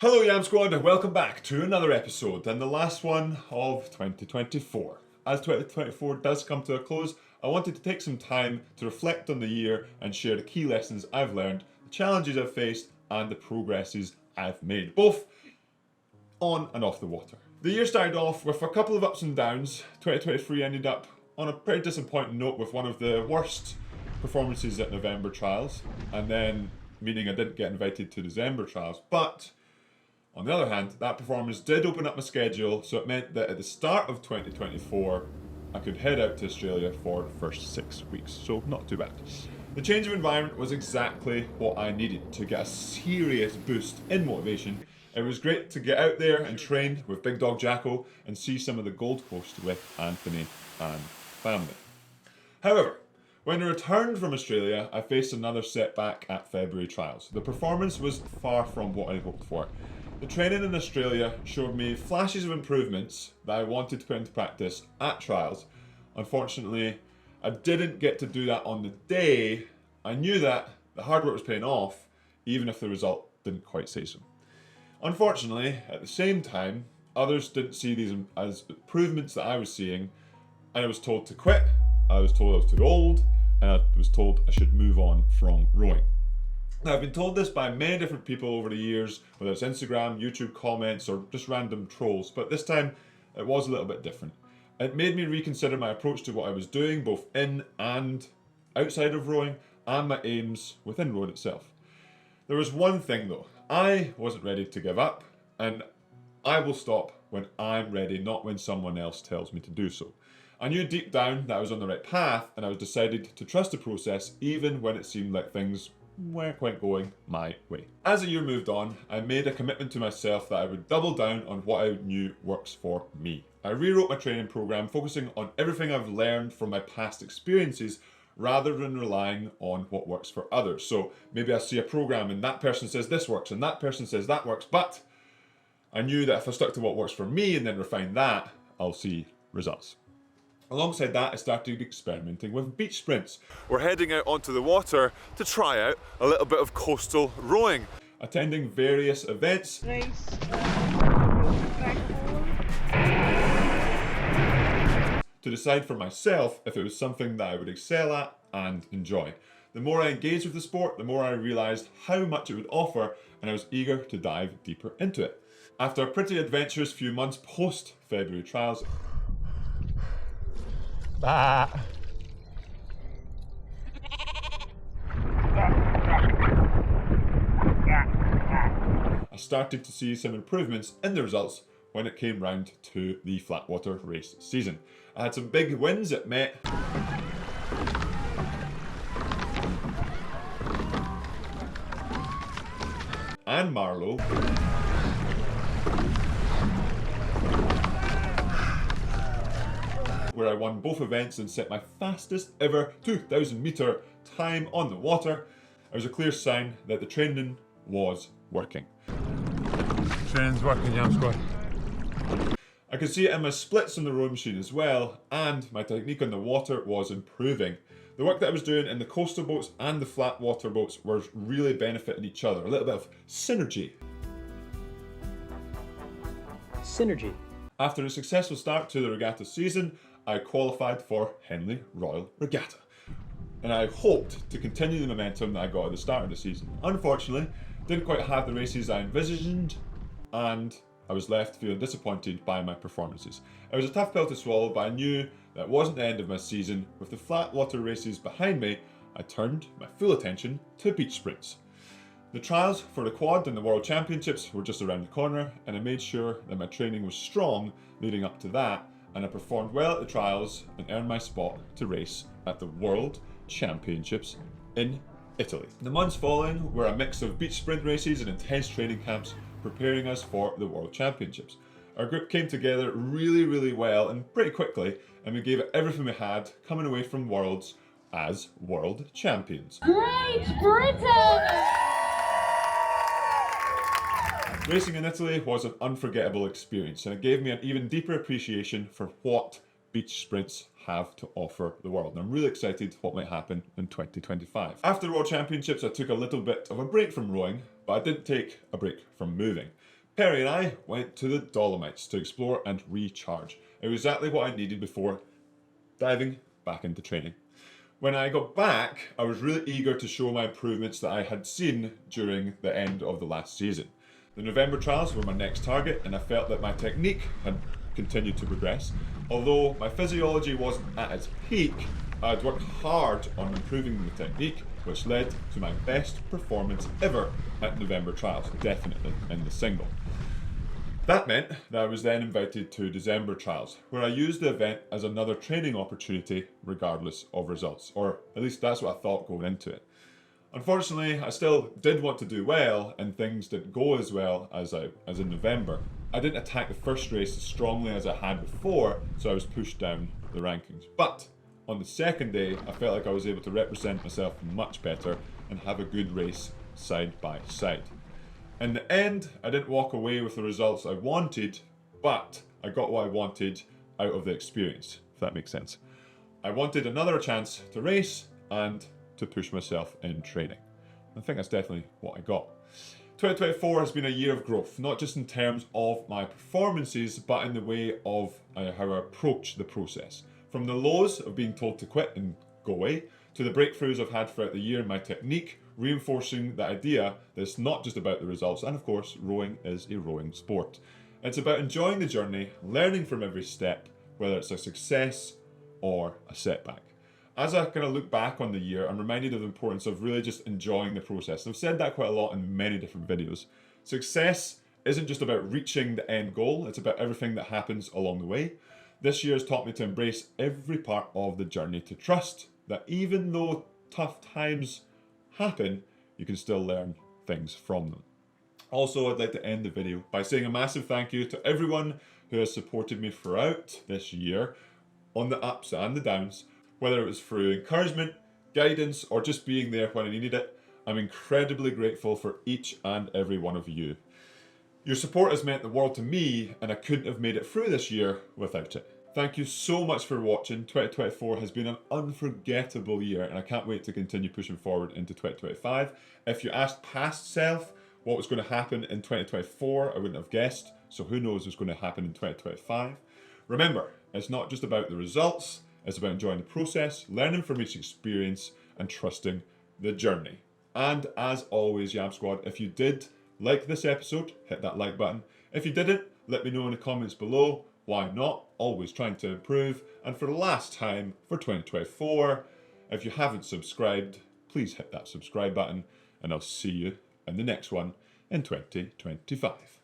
Hello Yamsquad and welcome back to another episode and the last one of 2024. As 2024 does come to a close, I wanted to take some time to reflect on the year and share the key lessons I've learned, the challenges I've faced and the progresses I've made, both on and off the water. The year started off with a couple of ups and downs. 2023 ended up on a pretty disappointing note with one of the worst performances at November trials, and then meaning I didn't get invited to December trials, but on the other hand, that performance did open up my schedule, so it meant that at the start of 2024, I could head out to Australia for the first 6 weeks, so not too bad. The change of environment was exactly what I needed to get a serious boost in motivation. It was great to get out there and train with Big Dog Jacko and see some of the Gold Coast with Anthony and family. However, when I returned from Australia, I faced another setback at February trials. The performance was far from what I hoped for. The training in Australia showed me flashes of improvements that I wanted to put into practice at trials. Unfortunately, I didn't get to do that on the day. I knew that the hard work was paying off, even if the result didn't quite say so. Unfortunately, at the same time, others didn't see these as improvements that I was seeing, and I was told to quit, I was told I was too old, and I was told I should move on from rowing. Now, I've been told this by many different people over the years, whether it's Instagram, YouTube comments, or just random trolls, but this time it was a little bit different. It made me reconsider my approach to what I was doing, both in and outside of rowing, and my aims within rowing itself. There was one thing though, I wasn't ready to give up, and I will stop when I'm ready, not when someone else tells me to do so. I knew deep down that I was on the right path, and I was decided to trust the process even when it seemed like things weren't quite going my way. As the year moved on, I made a commitment to myself that I would double down on what I knew works for me. I rewrote my training program, focusing on everything I've learned from my past experiences rather than relying on what works for others. So maybe I see a program and that person says this works and that person says that works, but I knew that if I stuck to what works for me and then refine that, I'll see results. Alongside that, I started experimenting with beach sprints. We're heading out onto the water to try out a little bit of coastal rowing, attending various events, to decide for myself if it was something that I would excel at and enjoy. The more I engaged with the sport, the more I realised how much it would offer, and I was eager to dive deeper into it. After a pretty adventurous few months post February trials, I started to see some improvements in the results when it came round to the flatwater race season. I had some big wins at Met and Marlow, where I won both events and set my fastest ever 2,000 metre time on the water. It was a clear sign that the training was working. Training's working, Yamsquad. I could see it in my splits on the rowing machine as well, and my technique on the water was improving. The work that I was doing in the coastal boats and the flat water boats was really benefiting each other. A little bit of synergy. Synergy. After a successful start to the regatta season, I qualified for Henley Royal Regatta, and I hoped to continue the momentum that I got at the start of the season. Unfortunately, didn't quite have the races I envisioned, and I was left feeling disappointed by my performances. It was a tough pill to swallow, but I knew that wasn't the end of my season. With the flat water races behind me, I turned my full attention to beach sprints. The trials for the quad and the World Championships were just around the corner, and I made sure that my training was strong leading up to that, and I performed well at the trials and earned my spot to race at the World Championships in Italy. The months following were a mix of beach sprint races and intense training camps preparing us for the World Championships. Our group came together really well and pretty quickly, and we gave it everything we had, coming away from Worlds as World Champions. Great Britain! Racing in Italy was an unforgettable experience, and it gave me an even deeper appreciation for what beach sprints have to offer the world. And I'm really excited what might happen in 2025. After the World Championships, I took a little bit of a break from rowing, but I didn't take a break from moving. Perry and I went to the Dolomites to explore and recharge. It was exactly what I needed before diving back into training. When I got back, I was really eager to show my improvements that I had seen during the end of the last season. The November trials were my next target, and I felt that my technique had continued to progress. Although my physiology wasn't at its peak, I had worked hard on improving the technique, which led to my best performance ever at November trials, definitely in the single. That meant that I was then invited to December trials, where I used the event as another training opportunity regardless of results, or at least that's what I thought going into it. Unfortunately, I still did want to do well, and things didn't go as well as in November. I didn't attack the first race as strongly as I had before, so I was pushed down the rankings. But on the second day, I felt like I was able to represent myself much better and have a good race side by side. In the end, I didn't walk away with the results I wanted, but I got what I wanted out of the experience, if that makes sense. I wanted another chance to race and to push myself in training. I think that's definitely what I got. 2024 has been a year of growth, not just in terms of my performances, but in the way of how I approach the process. From the lows of being told to quit and go away, to the breakthroughs I've had throughout the year in my technique, reinforcing the idea that it's not just about the results, and of course, rowing is a rowing sport. It's about enjoying the journey, learning from every step, whether it's a success or a setback. As I kind of look back on the year, I'm reminded of the importance of really just enjoying the process. I've said that quite a lot in many different videos. Success isn't just about reaching the end goal, it's about everything that happens along the way. This year has taught me to embrace every part of the journey, to trust that even though tough times happen, you can still learn things from them. Also, I'd like to end the video by saying a massive thank you to everyone who has supported me throughout this year on the ups and the downs, whether it was through encouragement, guidance, or just being there when I needed it. I'm incredibly grateful for each and every one of you. Your support has meant the world to me, and I couldn't have made it through this year without it. Thank you so much for watching. 2024 has been an unforgettable year, and I can't wait to continue pushing forward into 2025. If you asked past self what was going to happen in 2024, I wouldn't have guessed, so who knows what's going to happen in 2025. Remember, it's not just about the results, it's about enjoying the process, learning from each experience, and trusting the journey. And as always, Yamsquad, if you did like this episode, hit that like button. If you didn't, let me know in the comments below. Why not? Always trying to improve. And for the last time for 2024, if you haven't subscribed, please hit that subscribe button, and I'll see you in the next one in 2025.